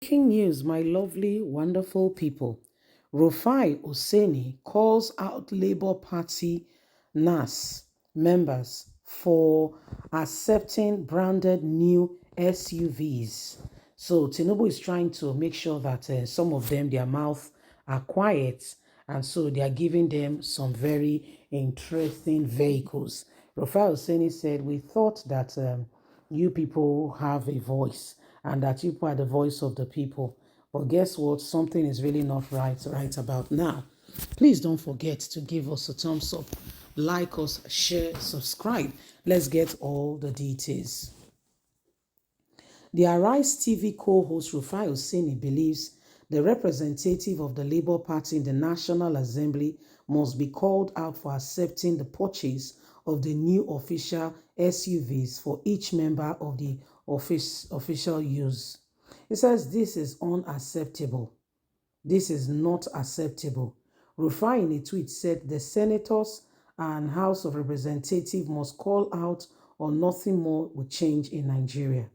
Breaking news, my lovely, wonderful people. RUFAI OSENI calls out Labour Party NASS members for accepting branded new SUVs. So Tinubu is trying to make sure that some of them, their mouth are quiet, and so they are giving them some very interesting vehicles. RUFAI OSENI said, "We thought that you people have a voice and that you are the voice of the people. But guess what? Something is really not right about now. Please don't forget to give us a thumbs up, like us, share, subscribe. Let's get all the details." The Arise TV co-host Rufai Oseni believes the representative of the Labour Party in the National Assembly must be called out for accepting the purchase of the new official SUVs for each member of the official use. He says this is unacceptable. This is not acceptable. Rufai in a tweet said the senators and House of Representatives must call out or nothing more will change in Nigeria.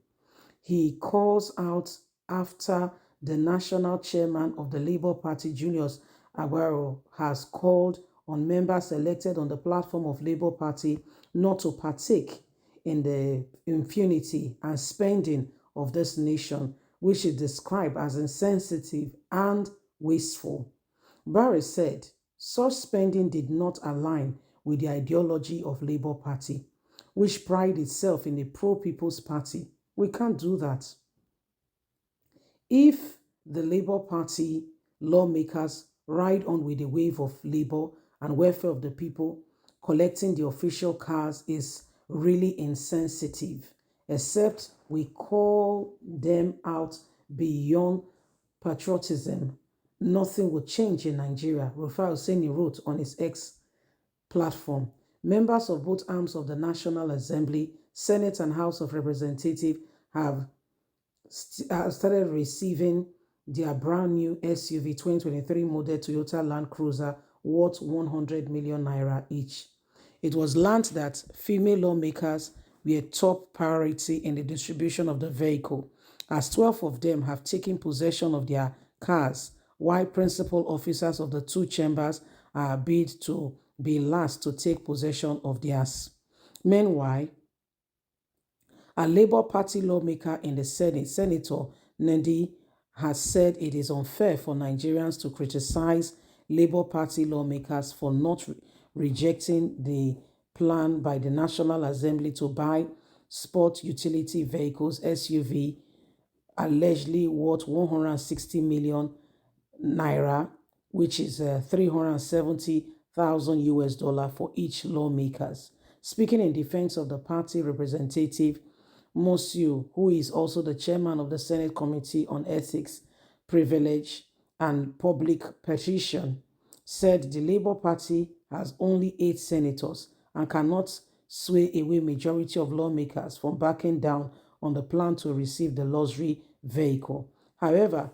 He calls out after the national chairman of the Labour Party, Julius Aguero, has called on members elected on the platform of Labour Party not to partake in the impunity and spending of this nation, which is described as insensitive and wasteful. Barry said such spending did not align with the ideology of Labour Party, which prides itself in a pro-people's party. We can't do that. If the Labour Party lawmakers ride on with the wave of labor and welfare of the people, collecting the official cars is really insensitive, except we call them out beyond patriotism. Nothing will change in Nigeria, Rufai Oseni wrote on his X platform. Members of both arms of the National Assembly, Senate and House of Representatives have started receiving their brand new SUV 2023 model Toyota Land Cruiser worth 100 million naira each. It was learned that female lawmakers were a top priority in the distribution of the vehicle, as 12 of them have taken possession of their cars, while principal officers of the two chambers are bid to be last to take possession of theirs. Meanwhile, a Labour Party lawmaker in the Senate, Senator Nendi, has said it is unfair for Nigerians to criticize Labour Party lawmakers for not rejecting the plan by the National Assembly to buy sport utility vehicles, SUV, allegedly worth 160 million naira, which is 370,000 US dollar for each lawmakers. Speaking in defense of the party representative, Monsieur, who is also the chairman of the Senate Committee on Ethics, Privilege, and Public Petition, said the Labour Party has only 8 senators and cannot sway away majority of lawmakers from backing down on the plan to receive the luxury vehicle. However,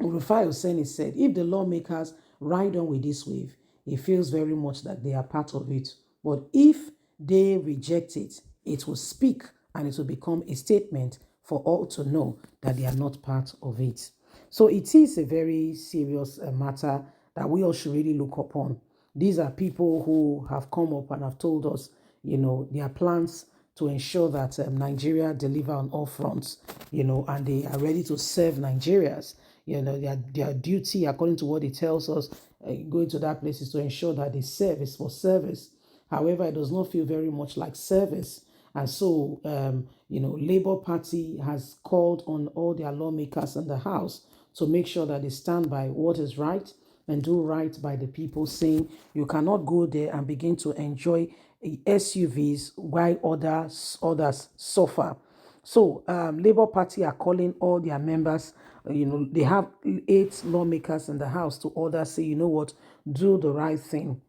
Rufai Oseni said if the lawmakers ride on with this wave, he feels very much that they are part of it. But if they reject it, it will speak and it will become a statement for all to know that they are not part of it. So it is a very serious matter that we all should really look upon. These are people who have come up and have told us, their plans to ensure that Nigeria deliver on all fronts, and they are ready to serve Nigerians. Their duty, according to what it tells us, going to that place is to ensure that they serve is for service. However, it does not feel very much like service. And so, Labour Party has called on all their lawmakers in the House to make sure that they stand by what is right and do right by the people, saying you cannot go there and begin to enjoy SUVs while others suffer. So Labour Party are calling all their members, they have 8 lawmakers in the House to order, say, you know what, do the right thing.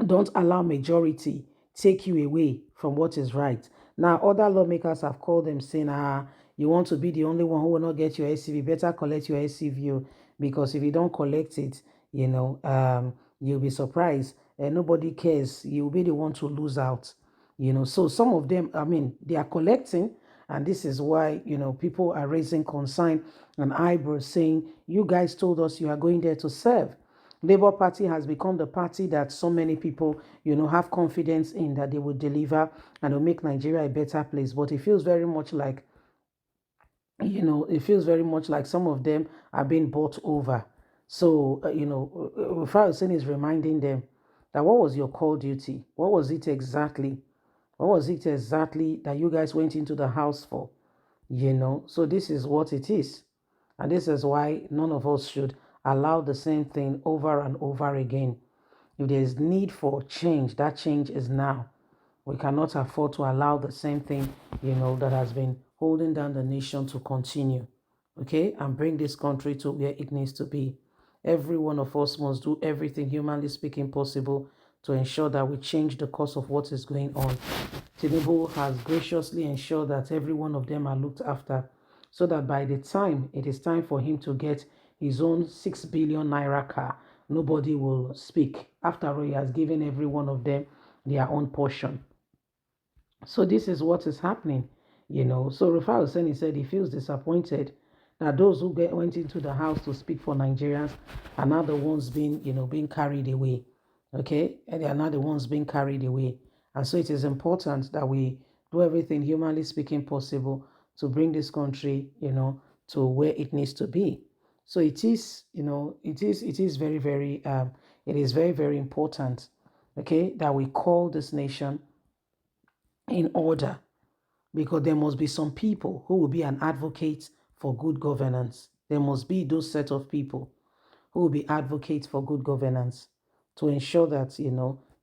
Don't allow majority take you away from what is right. Now, other lawmakers have called them saying, you want to be the only one who will not get your SUV, better collect your SUV, because if you don't collect it, you'll be surprised. Nobody cares. You'll be the one to lose out. So some of them, they are collecting, And this is why, people are raising concern and eyebrows saying, you guys told us you are going there to serve. Labour Party has become the party that so many people, have confidence in that they will deliver and will make Nigeria a better place. But it feels very much like, some of them are being bought over. So, Rufai Hussein is reminding them that what was your call duty? What was it exactly? What was it exactly that you guys went into the house for? So this is what it is. And this is why none of us should allow the same thing over and over again. If there is need for change, that change is now. We cannot afford to allow the same thing, that has been holding down the nation to continue. Okay? And bring this country to where it needs to be. Every one of us must do everything humanly speaking possible to ensure that we change the course of what is going on. Tinubu has graciously ensured that every one of them are looked after, so that by the time it is time for him to get his own 6 billion naira car, nobody will speak. After all, he has given every one of them their own portion. So this is what is happening, So Rufai Hussein said he feels disappointed that those who went into the house to speak for Nigerians are now the ones being carried away. Okay? And they are not the ones being carried away. And so it is important that we do everything humanly speaking possible to bring this country, to where it needs to be. So it is, it is very, very, it is very, very important, okay, that we call this nation in order, because there must be some people who will be an advocate for good governance. There must be those set of people who will be advocates for good governance to ensure that,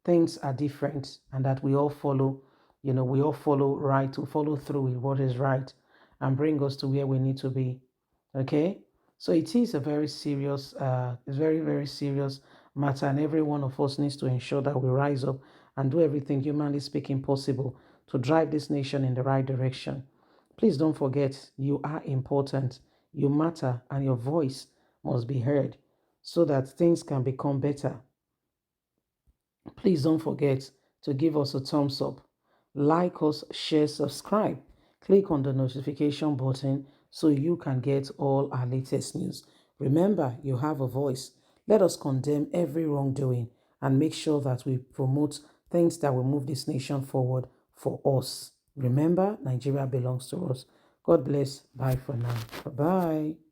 things are different and that we all follow, right, to follow through with what is right and bring us to where we need to be. Okay? So it is a very serious, it's very, very serious matter, and every one of us needs to ensure that we rise up and do everything humanly speaking possible to drive this nation in the right direction. Please don't forget, you are important, you matter, and your voice must be heard so that things can become better. Please don't forget to give us a thumbs up, like us, share, subscribe. Click on the notification button so you can get all our latest news. Remember, you have a voice. Let us condemn every wrongdoing and make sure that we promote things that will move this nation forward for us. Remember, Nigeria belongs to us. God bless. Bye for now. Bye-bye.